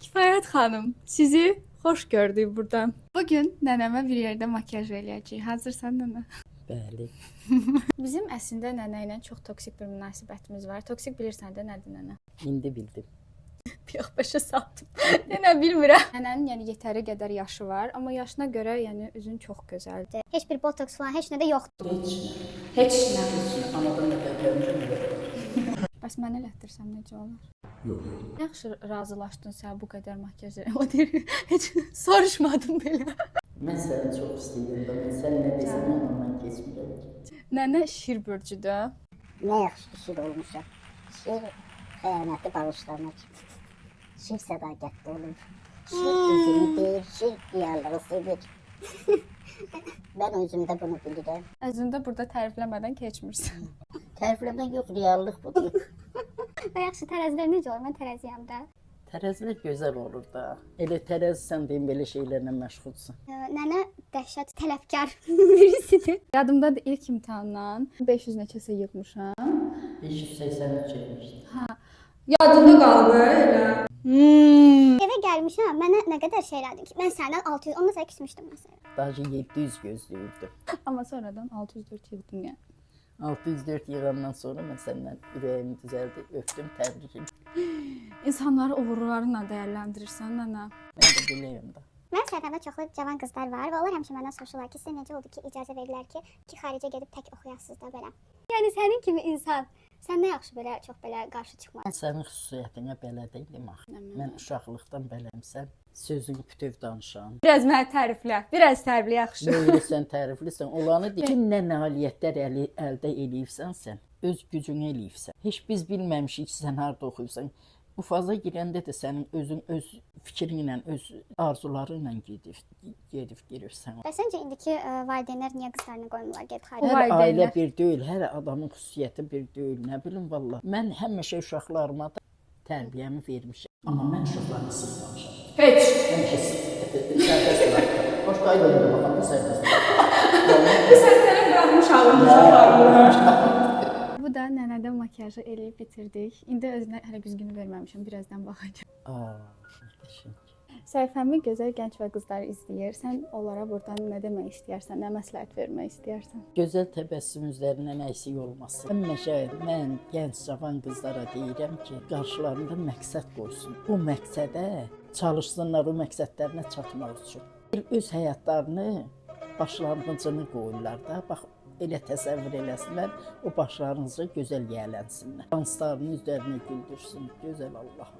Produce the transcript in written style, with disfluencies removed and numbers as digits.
Kifayət xanım, sizi xoş gördük buradan. Bugün nənəmə bir yerdə makyaj eləyəcəyik. Hazırsan nənə? Bəli. Bizim əslində nənə ilə çox toksik bir münasibətimiz var. Toksik bilirsən də nədir nənə? İndi bildim. Yox, başa saldım. Nənə bilmirəm. Nənənin yəni yetəri qədər yaşı var, amma yaşına görə yəni üzün çox gözəldir. Heç bir botoks falan heç nə də yoxdur. Heç nə. Anadan da gəlmişəm. Bəs mən elətdirsəm necə olar? Yox. Yaxşı razılaşdın sən bu qədər makyaj elə. O deyir, heç soruşmadım belə. Mən səni çox istəyirəm da, mən sən nə desən ondan keçmirəm ki. Nənə şir bürcüdür. Nə yaxşı şir olmuşam. Şir xəyanəti bağışlamaq. Şir sədaqətli olur. Şir üzünü deyir, şir diyarlığı sevir. Mən özümdə bunu bilirəm. Özündə burada tərifləmədən keçmirsən. Tərifləmək yox, reallıq budur. Və yaxşı tərəzilər necə olur? Mən tərəziyəm də. Tərəzilər gözəl olur da. Elə tərəzisən deyim, belə şeylərlə məşğulsan. Nənə dəhşət tələbkar birisidir. Yadımdadır ilk imtahandan 500 neçəsə yığmışam. 583 çəkmişdim. Yadında qaldı elə. Evə gəlmişəm, mənə nə qədər şey elədin ki, mən səndən 600, ondan sonra küsmüşdüm məsələn. Daha 700 gözləyirdim. Amma sonradan 604 yığdım yəni. 604 yığandan sonra mən səndən ürəyimi düzəldi, öpdüm, təbrik edirəm. İnsanları uğurlarına dəyərləndirirsən nənə. Mən də beləyəm da. Mənim səhifəmdə çoxlu cavan qızlar var və onlar həmişə məndən soruşurlar ki, sizə necə oldu ki, icazə verdilər ki, xaricə gedib tək oxuyasınız da belə. Yəni sənin kimi insan, sən nə yaxşı belə çox belə qarşı çıxma. Mən sənin xüsusiyyətinə belə deyiləm axı. Mən uşaqlıqdan beləmsən, sözünü bütöv danışan. Biraz məni təriflə, biraz təriflə yaxşı. Böyləsən, təriflisən. Olanı deyil. Nə nailiyyətlər əldə eləyibsən sən, öz gücünü eləyibsən. Heç biz bilməmişik ki, sən harda oxuyursan. Bu faza girəndə də sənin özün öz fikri ilə, öz arzuları ilə gedib girirsən. Və səncə indiki valideynlər niyə qızlarını qoymurlar gedib xaricə? O Hər ailə valideynlər. bir deyil, hər adamın xüsusiyyəti bir deyil. Nə bilim vallah. Mən həmişə uşaqlarıma da tərbiyəmi vermişəm. Amma mən uşaqlarımı sıxmamışam. Heç. Həmişə sərbəst buraxdım. Başqa ayda baxanda sərbəst buraxdım. Sən sənə buraxmış alınmışam. Bu da nənədə makyajı eləyib bitirdik. İndi özünə hələ güzgünü verməmişəm, birazdan baxacağam. Səhifəmi gözəl gənc və qızlar izləyir. Sən onlara buradan nə demək istəyirsən, nə məsləhət vermək istəyirsən? Gözəl təbəssüm üzərindən əksik olmasın. Həmişə mən gənc cavan qızlara deyirəm ki, qarşılarında məqsəd qoysun. O məqsədə çalışsınlar, o məqsədlərinə çatmaq üçün. Öz həyatlarını başlanğıcını qoyurlar da. Bax, elə təsəvvür eləsinlər, o başlarınızı gözəl yiyələnsinlər. Danslarını üzərinə güldürsün, gözəl Allah.